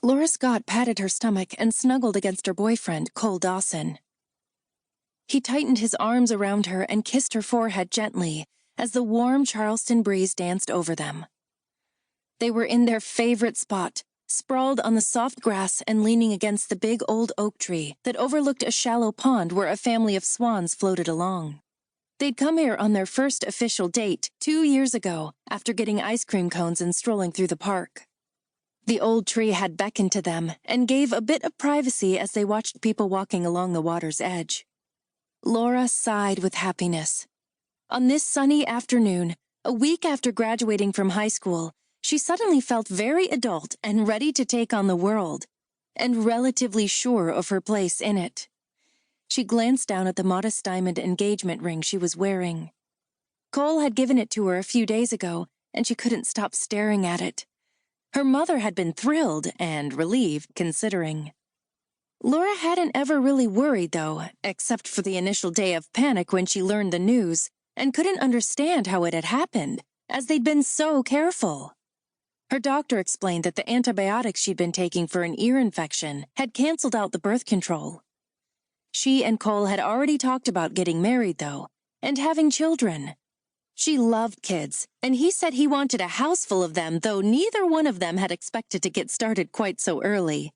Laura Scott patted her stomach and snuggled against her boyfriend, Cole Dawson. He tightened his arms around her and kissed her forehead gently as the warm Charleston breeze danced over them. They were in their favorite spot, sprawled on the soft grass and leaning against the big old oak tree that overlooked a shallow pond where a family of swans floated along. They'd come here on their first official date 2 years ago after getting ice cream cones and strolling through the park. The old tree had beckoned to them and gave a bit of privacy as they watched people walking along the water's edge. Laura sighed with happiness. On this sunny afternoon, a week after graduating from high school, she suddenly felt very adult and ready to take on the world, and relatively sure of her place in it. She glanced down at the modest diamond engagement ring she was wearing. Cole had given it to her a few days ago, and she couldn't stop staring at it. Her mother had been thrilled and relieved, considering. Laura hadn't ever really worried, though, except for the initial day of panic when she learned the news, and couldn't understand how it had happened, as they'd been so careful. Her doctor explained that the antibiotics she'd been taking for an ear infection had canceled out the birth control. She and Cole had already talked about getting married, though, and having children. She loved kids, and he said he wanted a house full of them, though neither one of them had expected to get started quite so early.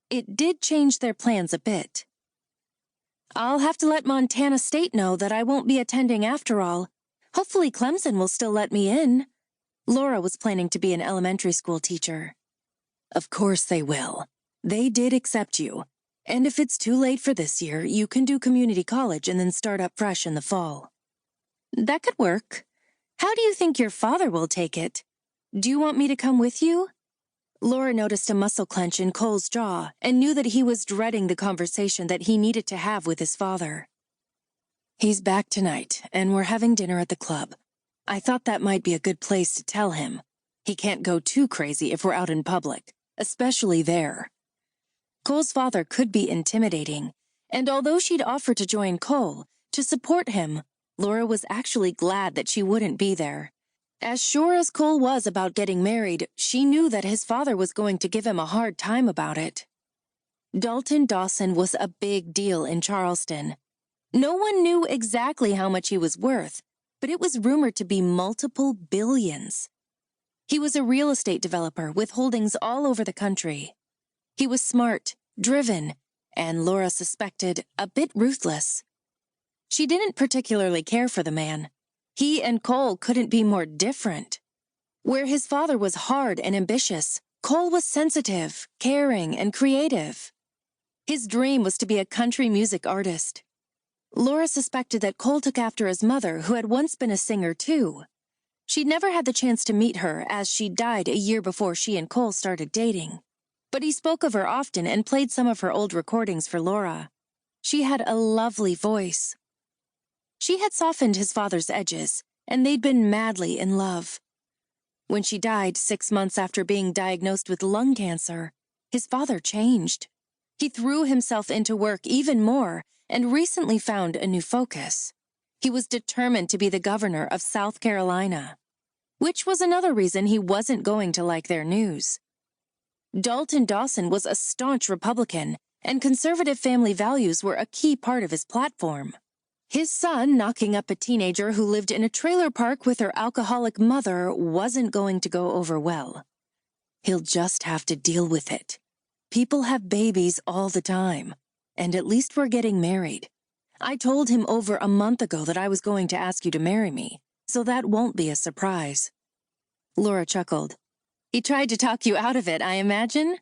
It did change their plans a bit. "I'll have to let Montana State know that I won't be attending after all. Hopefully Clemson will still let me in." Laura was planning to be an elementary school teacher. "Of course they will. They did accept you. And if it's too late for this year, you can do community college and then start up fresh in the fall." "That could work. How do you think your father will take it? Do you want me to come with you?" Laura noticed a muscle clench in Cole's jaw and knew that he was dreading the conversation that he needed to have with his father. "He's back tonight, and we're having dinner at the club. I thought that might be a good place to tell him. He can't go too crazy if we're out in public, especially there." Cole's father could be intimidating, and although she'd offered to join Cole, to support him, Laura was actually glad that she wouldn't be there. As sure as Cole was about getting married, she knew that his father was going to give him a hard time about it. Dalton Dawson was a big deal in Charleston. No one knew exactly how much he was worth, but it was rumored to be multiple billions. He was a real estate developer with holdings all over the country. He was smart, driven, and Laura suspected a bit ruthless. She didn't particularly care for the man. He and Cole couldn't be more different. Where his father was hard and ambitious, Cole was sensitive, caring, and creative. His dream was to be a country music artist. Laura suspected that Cole took after his mother, who had once been a singer too. She'd never had the chance to meet her, as she died a year before she and Cole started dating. But he spoke of her often and played some of her old recordings for Laura. She had a lovely voice. She had softened his father's edges, and they'd been madly in love. When she died 6 months after being diagnosed with lung cancer, his father changed. He threw himself into work even more and recently found a new focus. He was determined to be the governor of South Carolina, which was another reason he wasn't going to like their news. Dalton Dawson was a staunch Republican, and conservative family values were a key part of his platform. His son knocking up a teenager who lived in a trailer park with her alcoholic mother wasn't going to go over well. He'll just have to deal with it. People have babies all the time, and at least we're getting married. I told him over a month ago that I was going to ask you to marry me, so that won't be a surprise." Laura chuckled. "He tried to talk you out of it, I imagine?"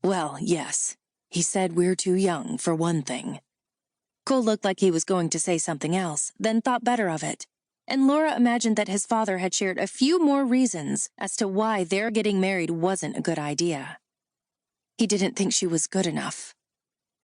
"Well, yes. He said we're too young, for one thing." Cole looked like he was going to say something else, then thought better of it, and Laura imagined that his father had shared a few more reasons as to why their getting married wasn't a good idea. He didn't think she was good enough.